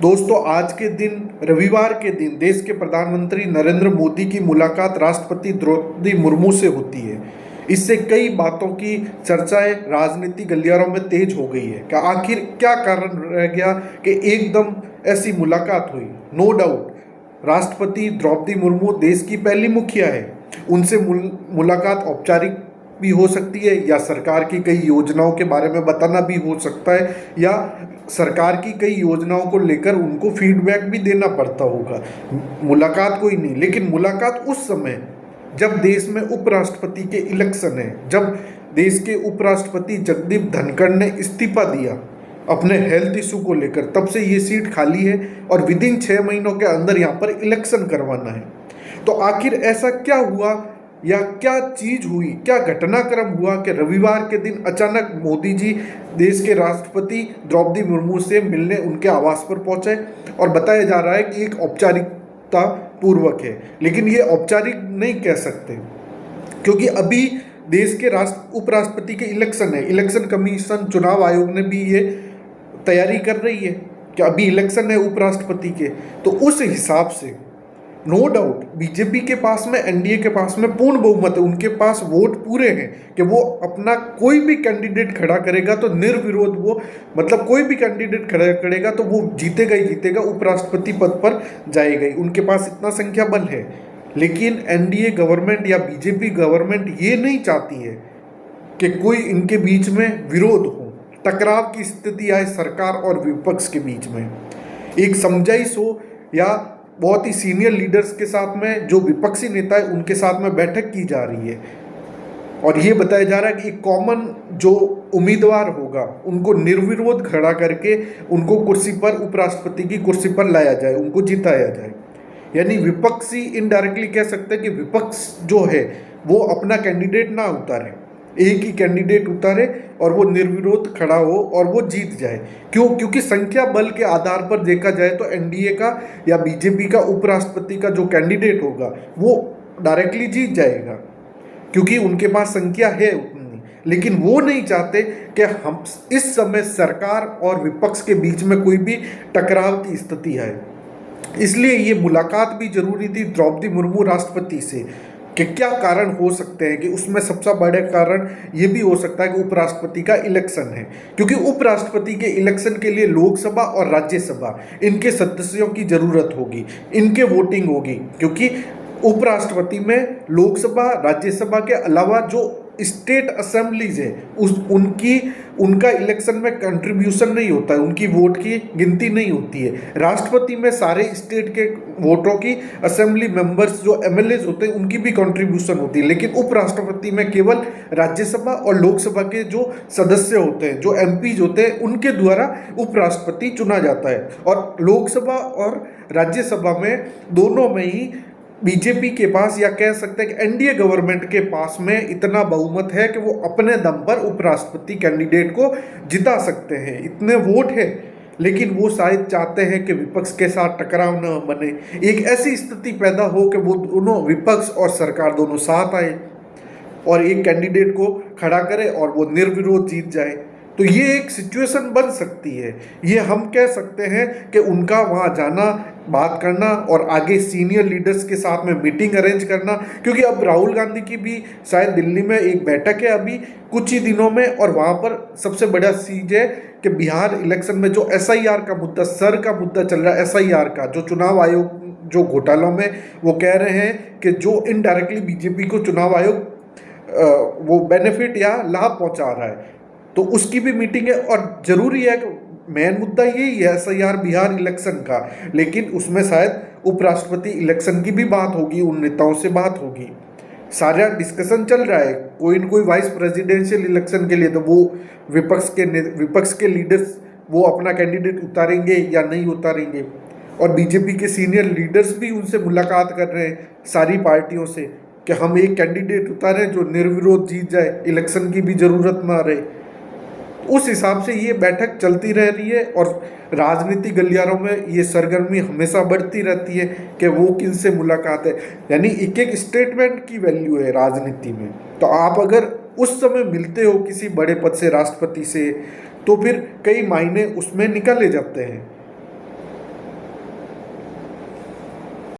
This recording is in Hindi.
दोस्तों, आज के दिन रविवार के दिन देश के प्रधानमंत्री नरेंद्र मोदी की मुलाकात राष्ट्रपति द्रौपदी मुर्मू से होती है। इससे कई बातों की चर्चाएं राजनीति गलियारों में तेज हो गई है। क्या आखिर क्या कारण रह गया कि एकदम ऐसी मुलाकात हुई। नो डाउट राष्ट्रपति द्रौपदी मुर्मू देश की पहली मुखिया है। उनसे मुलाकात औपचारिक भी हो सकती है या सरकार की कई योजनाओं के बारे में बताना भी हो सकता है या सरकार की कई योजनाओं को लेकर उनको फीडबैक भी देना पड़ता होगा। मुलाकात कोई नहीं, लेकिन मुलाकात उस समय जब देश में उपराष्ट्रपति के इलेक्शन है, जब देश के उपराष्ट्रपति जगदीप धनखड़ ने इस्तीफा दिया अपने हेल्थ इशू को लेकर, तब से ये सीट खाली है और विद इन 6 महीनों के अंदर यहाँ पर इलेक्शन करवाना है। तो आखिर ऐसा क्या हुआ या क्या चीज हुई, क्या घटनाक्रम हुआ कि रविवार के दिन अचानक मोदी जी देश के राष्ट्रपति द्रौपदी मुर्मू से मिलने उनके आवास पर पहुंचे। और बताया जा रहा है कि एक औपचारिकता पूर्वक है, लेकिन ये औपचारिक नहीं कह सकते क्योंकि अभी देश के उपराष्ट्रपति के इलेक्शन है। इलेक्शन कमीशन, चुनाव आयोग ने भी ये तैयारी कर रही है कि अभी इलेक्शन है उपराष्ट्रपति के। तो उस हिसाब से नो डाउट बीजेपी के पास में, एनडीए के पास में पूर्ण बहुमत है, उनके पास वोट पूरे हैं कि वो अपना कोई भी कैंडिडेट खड़ा करेगा तो निर्विरोध वो, मतलब कोई भी कैंडिडेट खड़ा करेगा तो वो जीतेगा ही जीतेगा, उपराष्ट्रपति पद पर जाएगा ही। उनके पास इतना संख्या बल है। लेकिन एनडीए गवर्नमेंट या बीजेपी गवर्नमेंट ये नहीं चाहती है कि कोई इनके बीच में विरोध हो, टकराव की स्थिति आए सरकार और विपक्ष के बीच में। एक समझाइश हो या बहुत ही सीनियर लीडर्स के साथ में जो विपक्षी नेता है उनके साथ में बैठक की जा रही है और ये बताया जा रहा है कि एक कॉमन जो उम्मीदवार होगा उनको निर्विरोध खड़ा करके उनको कुर्सी पर, उपराष्ट्रपति की कुर्सी पर लाया जाए, उनको जिताया जाए। यानी विपक्षी इनडायरेक्टली कह सकते हैं कि विपक्ष जो है वो अपना कैंडिडेट ना उतारे, एक ही कैंडिडेट उतारे और वो निर्विरोध खड़ा हो और वो जीत जाए। क्यों? क्योंकि संख्या बल के आधार पर देखा जाए तो एनडीए का या बीजेपी का उपराष्ट्रपति का जो कैंडिडेट होगा वो डायरेक्टली जीत जाएगा क्योंकि उनके पास संख्या है उतनी। लेकिन वो नहीं चाहते कि हम इस समय सरकार और विपक्ष के बीच में कोई भी टकराव की स्थिति आए। इसलिए ये मुलाकात भी जरूरी थी द्रौपदी मुर्मू राष्ट्रपति से कि क्या कारण हो सकते हैं कि उसमें सबसे बड़ा कारण ये भी हो सकता है कि उपराष्ट्रपति का इलेक्शन है, क्योंकि उपराष्ट्रपति के इलेक्शन के लिए लोकसभा और राज्यसभा इनके सदस्यों की जरूरत होगी, इनके वोटिंग होगी। क्योंकि उपराष्ट्रपति में लोकसभा राज्यसभा के अलावा जो स्टेट असेंबलीज है उनका इलेक्शन में कंट्रीब्यूशन नहीं होता है, उनकी वोट की गिनती नहीं होती है। राष्ट्रपति में सारे स्टेट के वोटों की, असेंबली मेंबर्स जो एमएलएज होते हैं उनकी भी कंट्रीब्यूशन होती है। लेकिन उपराष्ट्रपति में केवल राज्यसभा और लोकसभा के जो सदस्य होते हैं, जो एमपीज होते हैं, उनके द्वारा उपराष्ट्रपति चुना जाता है। और लोकसभा और राज्यसभा में दोनों में ही बीजेपी के पास, या कह सकते हैं कि एनडीए गवर्नमेंट के पास में इतना बहुमत है कि वो अपने दम पर उपराष्ट्रपति कैंडिडेट को जिता सकते हैं, इतने वोट है। लेकिन वो शायद चाहते हैं कि विपक्ष के साथ टकराव न बने, एक ऐसी स्थिति पैदा हो कि वो दोनों, विपक्ष और सरकार दोनों साथ आए और एक कैंडिडेट को खड़ा करे और वो निर्विरोध जीत जाए। तो ये एक सिचुएशन बन सकती है। ये हम कह सकते हैं कि उनका वहाँ जाना, बात करना और आगे सीनियर लीडर्स के साथ में मीटिंग अरेंज करना, क्योंकि अब राहुल गांधी की भी शायद दिल्ली में एक बैठक है अभी कुछ ही दिनों में। और वहाँ पर सबसे बड़ा चीज़ है कि बिहार इलेक्शन में जो एसआईआर का मुद्दा, सर का मुद्दा चल रहा है, एसआईआर का, जो चुनाव आयोग जो घोटालों में वो कह रहे हैं कि जो इनडायरेक्टली बीजेपी को चुनाव आयोग वो बेनिफिट या लाभ पहुँचा रहा है, तो उसकी भी मीटिंग है। और ज़रूरी है कि मेन मुद्दा यही है एसआईआर बिहार इलेक्शन का, लेकिन उसमें शायद उपराष्ट्रपति इलेक्शन की भी बात होगी, उन नेताओं से बात होगी, सारा डिस्कशन चल रहा है। कोई न कोई वाइस प्रेसिडेंशियल इलेक्शन के लिए तो वो विपक्ष के लीडर्स वो अपना कैंडिडेट उतारेंगे या नहीं उतारेंगे। और बीजेपी के सीनियर लीडर्स भी उनसे मुलाकात कर रहे हैं सारी पार्टियों से कि हम एक कैंडिडेट उतारें जो निर्विरोध जीत जाए, इलेक्शन की भी ज़रूरत ना रहे। उस हिसाब से ये बैठक चलती रह रही है और राजनीतिक गलियारों में ये सरगर्मी हमेशा बढ़ती रहती है कि वो किन से मुलाकात है। यानी एक एक स्टेटमेंट की वैल्यू है राजनीति में। तो आप अगर उस समय मिलते हो किसी बड़े पद से, राष्ट्रपति से, तो फिर कई मायने उसमें निकाले जाते हैं।